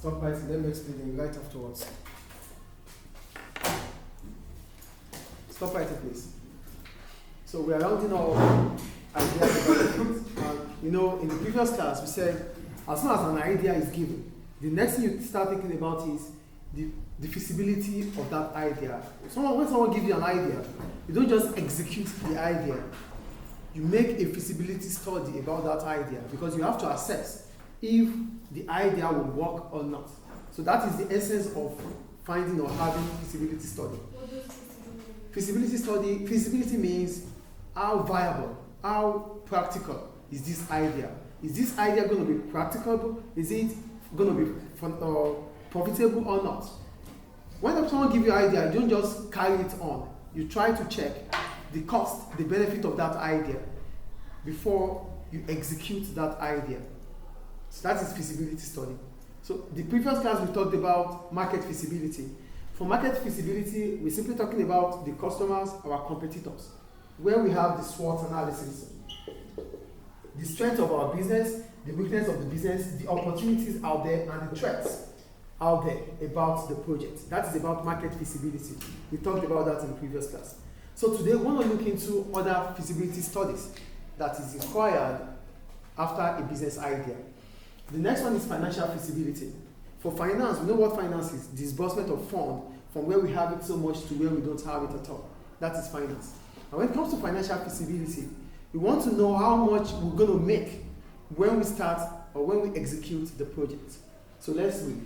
Stop writing, let me explain right afterwards. Stop writing, please. So we are rounding up ideas development. And in the previous class, we said as soon as an idea is given, the next thing you start thinking about is the feasibility of that idea. When someone gives you an idea, you don't just execute the idea. You make a feasibility study about that idea because you have to assess if the idea will work or not. So that is the essence of finding or having feasibility study. What does feasibility mean? Feasibility means how viable, how practical is this idea? Is this idea going to be practicable? Is it going to be profitable or not? When someone gives you an idea, you don't just carry it on. You try to check the cost, the benefit of that idea before you execute that idea. So that is feasibility study. So the previous class we talked about market feasibility. For market feasibility, we're simply talking about the customers, our competitors, where we have the SWOT analysis, the strength of our business, the weakness of the business, the opportunities out there, and the threats out there about the project. That is about market feasibility. We talked about that in the previous class. So today we want to look into other feasibility studies that is required after a business idea. The next one is financial feasibility. For finance, we know what finance is: disbursement of funds from where we have it so much to where we don't have it at all. That is finance. And when it comes to financial feasibility, we want to know how much we're going to make when we start or when we execute the project. So let's read.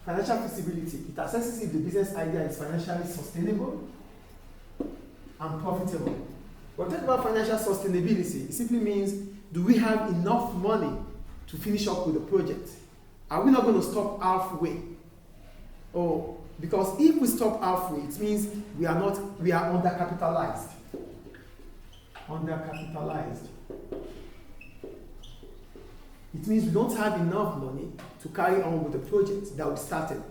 Financial feasibility. It assesses if the business idea is financially sustainable and profitable. When we talk about financial sustainability, it simply means, do we have enough money to finish up with the project? Are we not going to stop halfway? Or because if we stop halfway, it means we are undercapitalized. Undercapitalized. It means we don't have enough money to carry on with the project that we started.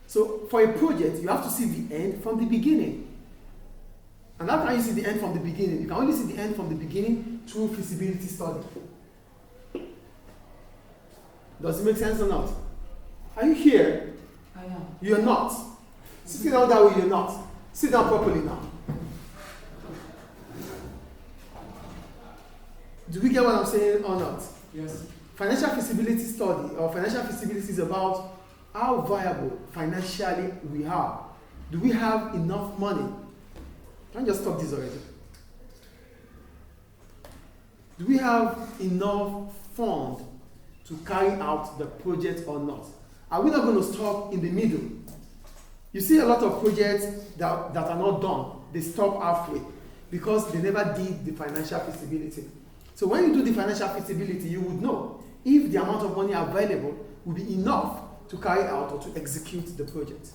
So for a project, you have to see the end from the beginning. And how can you see the end from the beginning? You can only see the end from the beginning through feasibility study. Does it make sense or not? Are you here? I am. You're not. Sit down that way, you're not. Sit down properly now. Do we get what I'm saying or not? Yes. Financial feasibility study or financial feasibility is about how viable financially we are. Do we have enough money? Can I just stop this already? Do we have enough funds to carry out the project or not? Are we not going to stop in the middle? You see a lot of projects that are not done. They stop halfway because they never did the financial feasibility. So when you do the financial feasibility, you would know if the amount of money available will be enough to carry out or to execute the project.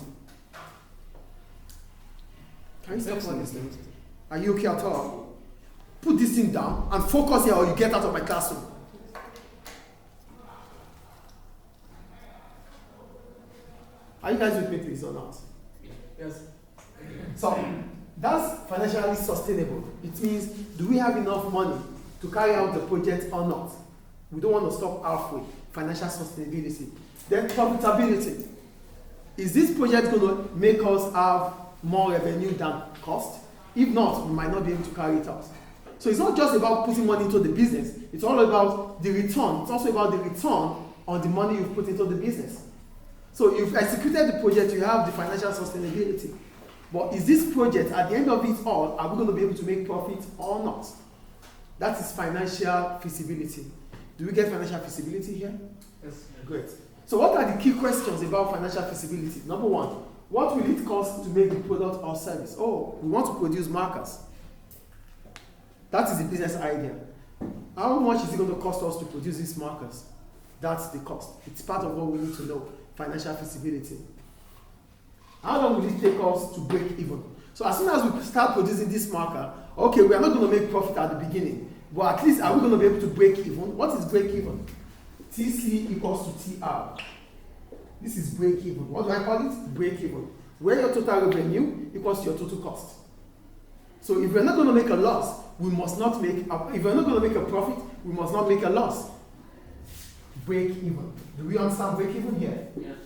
Can you stop on this? Are you okay at all? Put this thing down and focus here or you get out of my classroom. Are you guys with me, please, or not? Yes. So that's financially sustainable. It means, do we have enough money to carry out the project or not? We don't want to stop halfway. Financial sustainability. Then profitability. Is this project going to make us have more revenue than cost? If not, we might not be able to carry it out. So it's not just about putting money into the business. It's all about the return. It's also about the return on the money you've put into the business. So you've executed the project, you have the financial sustainability. But is this project, at the end of it all, are we going to be able to make profit or not? That is financial feasibility. Do we get financial feasibility here? Yes. Great. So what are the key questions about financial feasibility? Number one, what will it cost to make the product or service? Oh, we want to produce markers. That is the business idea. How much is it going to cost us to produce these markers? That's the cost. It's part of what we need to know. Financial feasibility. How long will it take us to break even? So as soon as we start producing this marker, okay, we are not going to make profit at the beginning, but at least are we going to be able to break even? What is break even? TC equals to TR. This is break even. What do I call it? Break even. Where your total revenue equals to your total cost. So if we're not going to make a loss, we must not make, if we're not going to make a profit, we must not make a loss. break even. Do we understand break even here? Yes.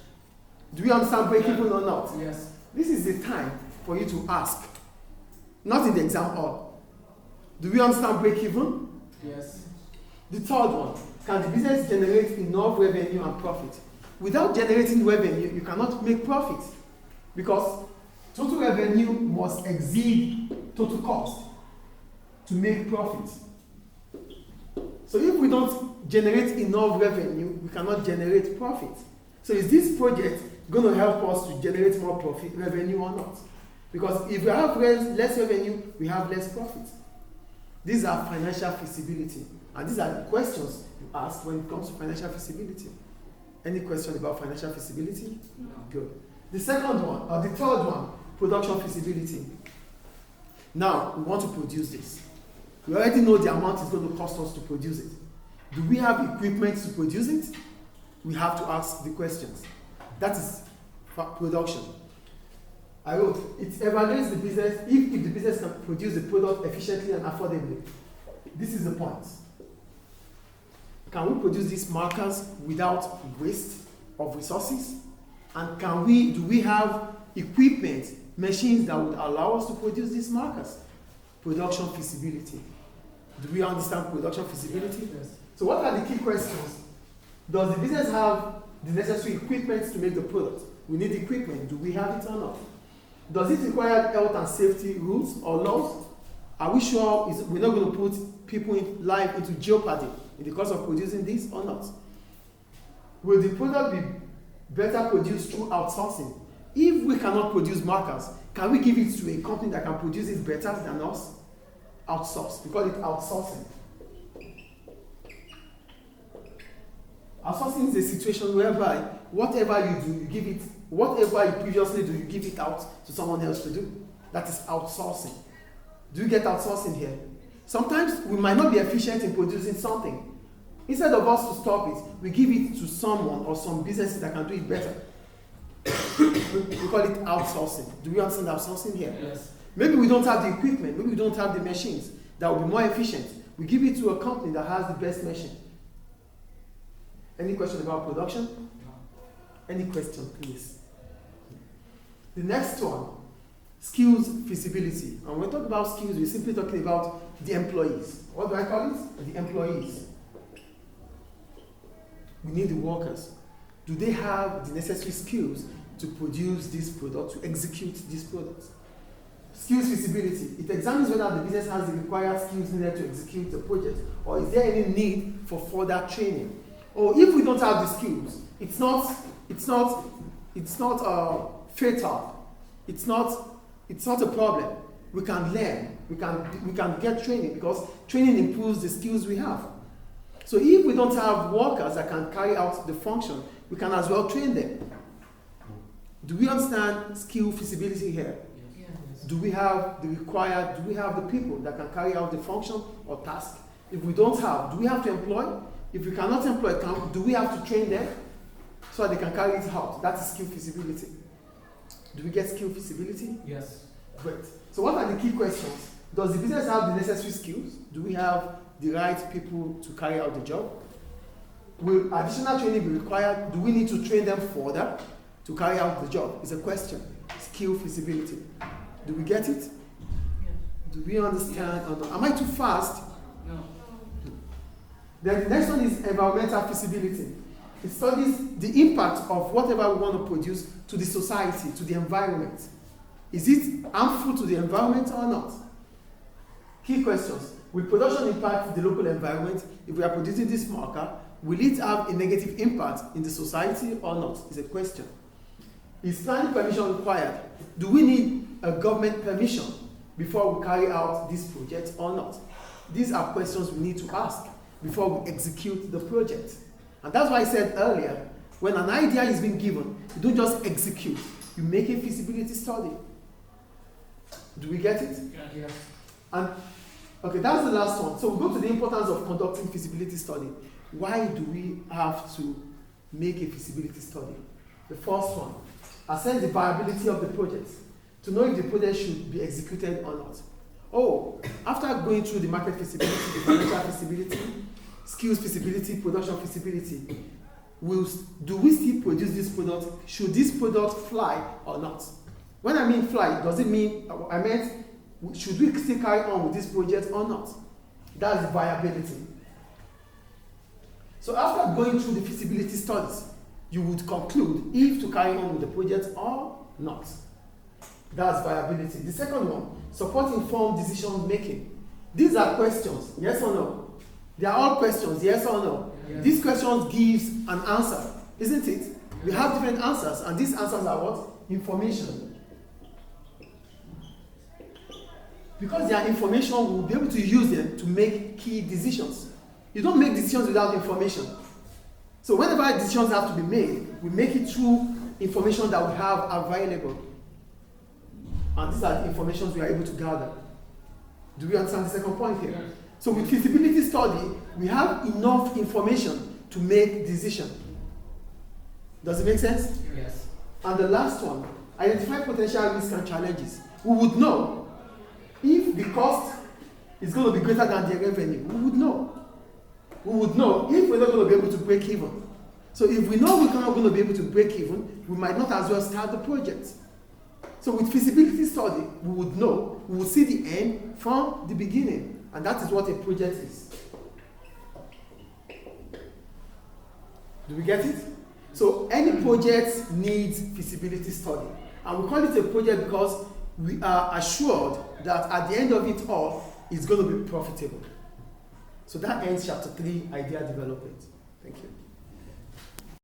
Do we understand break even or not? Yes. This is the time for you to ask. Not in the exam hall. Do we understand break even? Yes. The third one, can the business generate enough revenue and profit? Without generating revenue, you cannot make profit, because total revenue must exceed total cost to make profit. So if we don't generate enough revenue, we cannot generate profit. So is this project going to help us to generate more profit, revenue or not? Because if we have less revenue, we have less profit. These are financial feasibility. And these are the questions you ask when it comes to financial feasibility. Any question about financial feasibility? No. Good. The second one, or the third one, production feasibility. Now, we want to produce this. We already know the amount it's going to cost us to produce it. Do we have equipment to produce it? We have to ask the questions. That is production. I wrote, it evaluates the business if the business can produce the product efficiently and affordably. This is the point. Can we produce these markers without waste of resources? And do we have equipment, machines that would allow us to produce these markers? Production feasibility. Do we understand production feasibility? Yes. So what are the key questions? Does the business have the necessary equipment to make the product? We need equipment. Do we have it or not? Does it require health and safety rules or laws? Are we sure we're not going to put people in life into jeopardy in the course of producing this or not? Will the product be better produced through outsourcing? If we cannot produce markers, can we give it to a company that can produce it better than us? Outsource. We call it outsourcing. Outsourcing is a situation whereby whatever you do, you give it, whatever you previously do, you give it out to someone else to do. That is outsourcing. Do you get outsourcing here? Sometimes we might not be efficient in producing something. Instead of us to stop it, we give it to someone or some businesses that can do it better. We call it outsourcing. Do we understand outsourcing here? Yes. Maybe we don't have the equipment, maybe we don't have the machines that will be more efficient. We give it to a company that has the best machine. Any question about production? No. Any question, please? The next one, skills feasibility. And when we talk about skills, we're simply talking about the employees. What do I call it? The employees. We need the workers. Do they have the necessary skills to produce this product, to execute this product? Skills feasibility. It examines whether the business has the required skills needed to execute the project, or is there any need for further training? Or if we don't have the skills, it's not fatal. It's not a problem. We can learn. We can get training, because training improves the skills we have. So if we don't have workers that can carry out the function, we can as well train them. Do we understand skill feasibility here? Yes. Do we have the people that can carry out the function or task? If we don't have, do we have to employ? If we cannot employ, do we have to train them so that they can carry it out? That is skill feasibility. Do we get skill feasibility? Yes. Great. So what are the key questions? Does the business have the necessary skills? Do we have the right people to carry out the job? Will additional training be required? Do we need to train them further to carry out the job? It's a question. Skill feasibility. Do we get it? Yes. Do we understand? Or not? Am I too fast? No. Then the next one is environmental feasibility. It studies the impact of whatever we want to produce to the society, to the environment. Is it harmful to the environment or not? Key questions. Will production impact the local environment? If we are producing this marker, will it have a negative impact in the society or not? Is a question. Is planning permission required? Do we need a government permission before we carry out this project or not? These are questions we need to ask before we execute the project. And that's why I said earlier, when an idea is being given, you don't just execute, you make a feasibility study. Do we get it? Yes. And okay, that's the last one. So we go to the importance of conducting feasibility study. Why do we have to make a feasibility study? The first one, assess the viability of the project, to know if the project should be executed or not. Oh, after going through the market feasibility, the financial feasibility, skills feasibility, production feasibility, do we still produce this product? Should this product fly or not? When I mean fly, does it mean, I meant, should we still carry on with this project or not? That's viability. So after going through the feasibility studies, you would conclude if to carry on with the project or not. That's viability. The second one, support informed decision making. These are questions, yes or no? They are all questions, yes or no? Yes. These questions gives an answer, isn't it? We have different answers, and these answers are what? Information. Because they are information, we will be able to use them to make key decisions. You don't make decisions without information. So whenever decisions have to be made, we make it through information that we have available. And these are the information we are able to gather. Do we understand the second point here? Yes. So with feasibility study, we have enough information to make decision. Does it make sense? Yes. And the last one, identify potential risks and challenges. We would know if the cost is going to be greater than the revenue. We would know. We would know if we're not going to be able to break even. So if we know we're not going to be able to break even, we might not as well start the project. So with feasibility study, we would know, we would see the end from the beginning. And that is what a project is. Do we get it? So any project needs feasibility study. And we call it a project because we are assured that at the end of it all, it's going to be profitable. So that ends chapter 3, idea development. Thank you.